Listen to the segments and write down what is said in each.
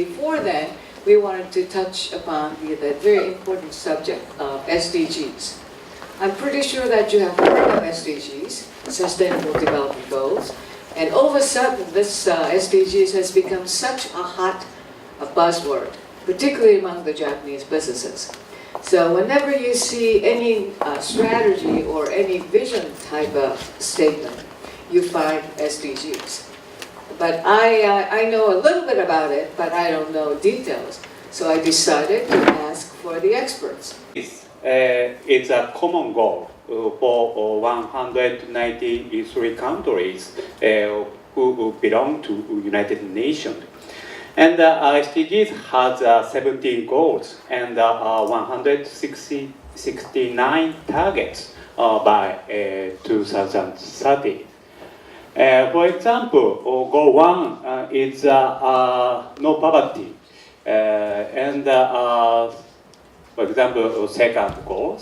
before then, we wanted to touch upon the very important subject of SDGs. I'm pretty sure that you have heard of SDGs, Sustainable Development Goals, and all of a sudden this SDGs has become such a hot buzzword, particularly among the Japanese businesses. So whenever you see any strategy or any vision type of statement, you find SDGs. But I know a little bit about it, but I don't know details. So I decided to ask for the experts. It's a common goal for 193 countries who belong to United Nations. And SDGs has 17 goals and 169 targets by 2030. For example, goal 1 is no poverty. And for example, second goal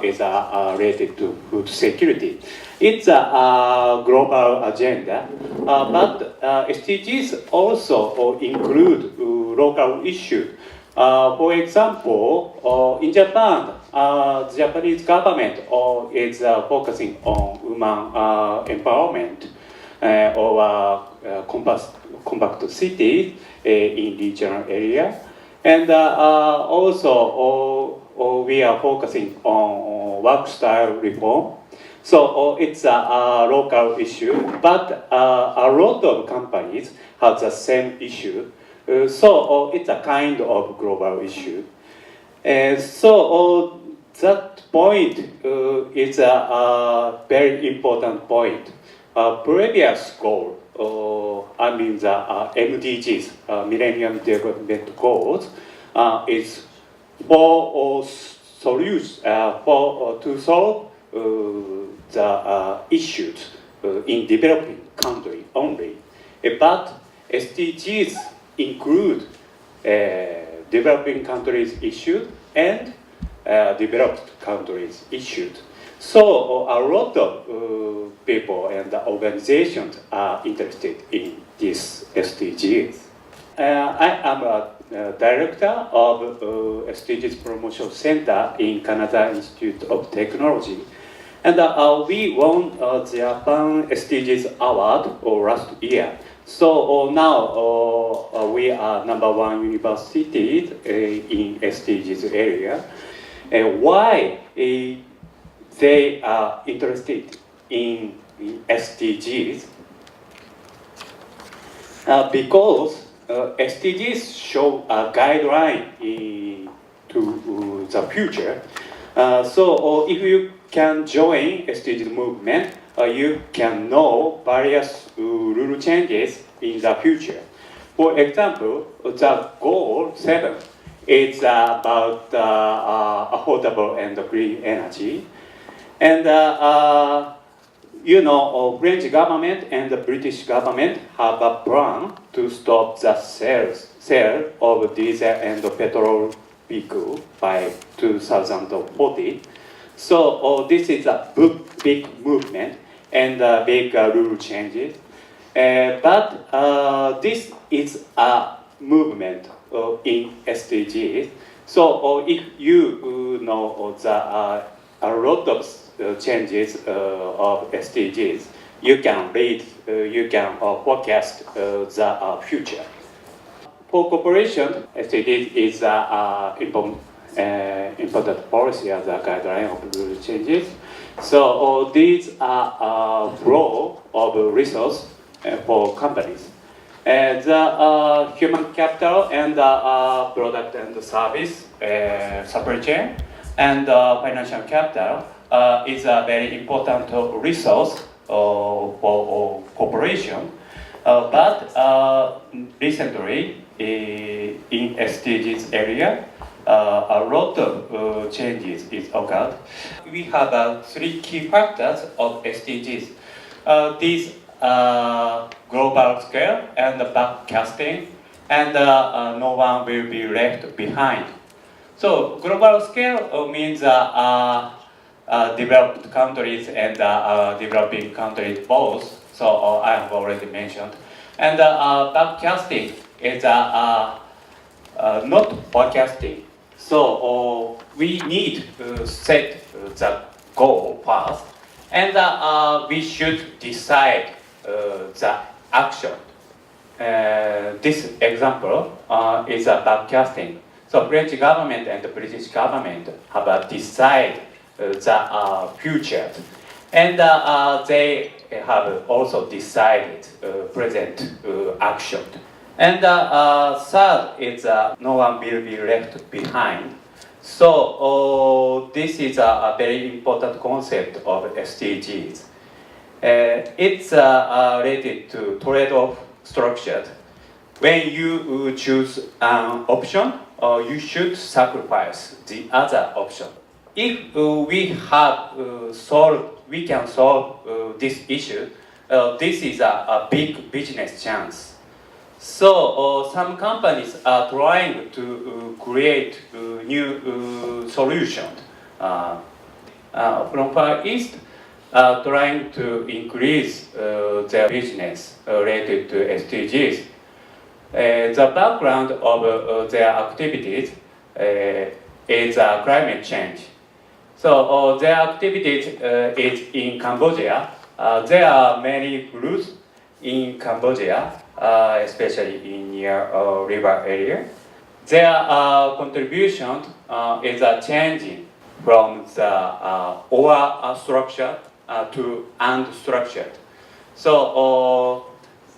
is related to food security. It's a global agenda, but SDGs also include local issues. For example, in Japan, the Japanese government is focusing on women empowerment or compact cities in regional area, and also we are focusing on work style reform. So it's a local issue, but a lot of companies have the same issue. So it's a kind of global issue. So that point is a very important point. Previous goal, I mean the MDGs, Millennium Development Goals, is for solutions to solve the issues in developing countries only. But SDGs include developing countries issues and developed countries issues. So a lot of people and organizations are interested in these SDGs. I am a director of SDGs Promotion Center in Canada Institute of Technology. And we won the Japan SDGs Award last year. So now we are #1 university in SDGs area. Why they are interested in SDGs? Because SDGs show a guideline to the future. So if you can join SDGs movement, you can know various rule changes in the future. For example, the goal 7 is about affordable and green energy. And French government and the British government have a plan to stop the sale of diesel and petrol vehicle by 2040. So this is a big movement and big rule changes. But this is a movement in SDGs. So if you know a lot of changes of SDGs, you can read, you can forecast the future. For cooperation, SDGs is important policy as a guideline of rule changes. So these are a flow of resource for companies. The human capital and product and service supply chain and financial capital is a very important resource for cooperation. But recently, in SDGs area, a lot of changes is occurred. We have 3 key factors of SDGs. These global scale and backcasting, and no one will be left behind. So global scale means developed countries and developing countries both. So I have already mentioned. And backcasting is not forecasting. So we need to set the goal first, and we should decide the action. This example is backcasting. So French government and the British government have decided the future, and they have also decided present action. And third is no one will be left behind. So this is a very important concept of SDGs. It's related to trade-off structure. When you choose an option, you should sacrifice the other option. If we can solve this issue, this is a big business chance. So some companies are trying to create new solutions. From Far East, trying to increase their business related to SDGs. The background of their activities is climate change. So their activities is in Cambodia. There are many fruits in Cambodia, especially in near river area. Their contribution is changing from the ore structure to unstructured. So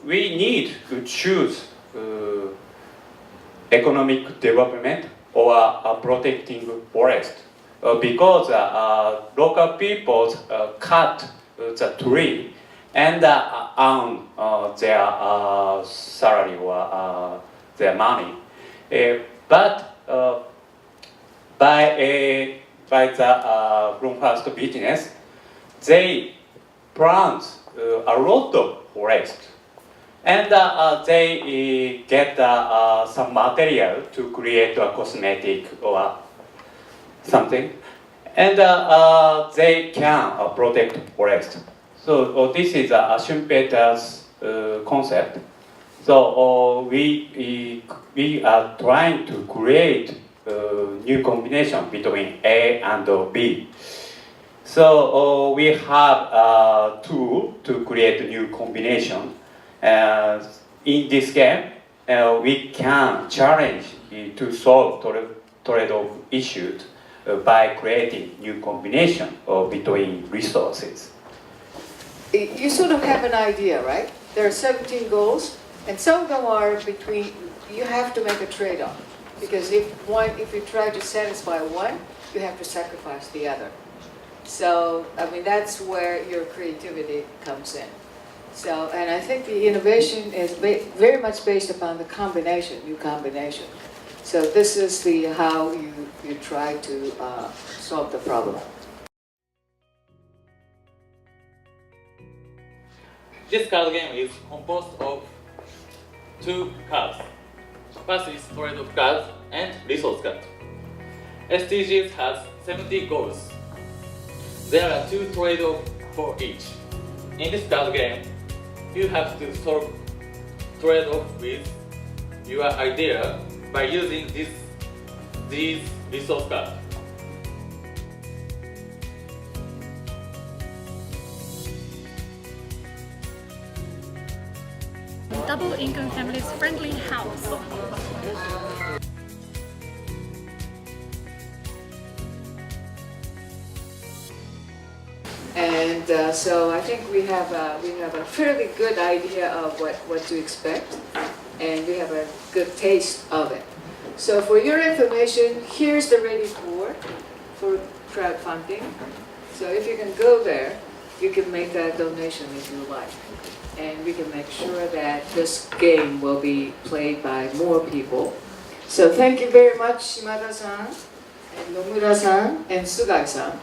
we need to choose economic development or protecting forest because local people cut the tree and earn their salary or their money. But by the from first business, they plant a lot of forest, and they get some material to create a cosmetic or something, and they can protect forest. So this is Schumpeter's concept. So we are trying to create new combination between A and B. So we have a tool to create a new combination. In this game, we can challenge to solve trade-off issues by creating new combination between resources. You sort of have an idea, right? There are 17 goals, and some of them are between, you have to make a trade-off. Because if you try to satisfy one, you have to sacrifice the other. So, I mean, that's where your creativity comes in. So, and I think the innovation is very much based upon the combination, new combination. So this is how you try to solve the problem. This card game is composed of two cards. First is trade-off card and resource card. SDGs has 70 goals. There are 2 trade-offs for each. In this card game, you have to solve trade-off with your idea by using these resource cards. Double income families friendly house. And so I think we have a fairly good idea of what to expect, and we have a good taste of it. So for your information, here's the ready for crowdfunding. So if you can go there, you can make that donation if you like. And we can make sure that this game will be played by more people. So thank you very much, Shimada-san, and Nomura-san, and Sugai-san.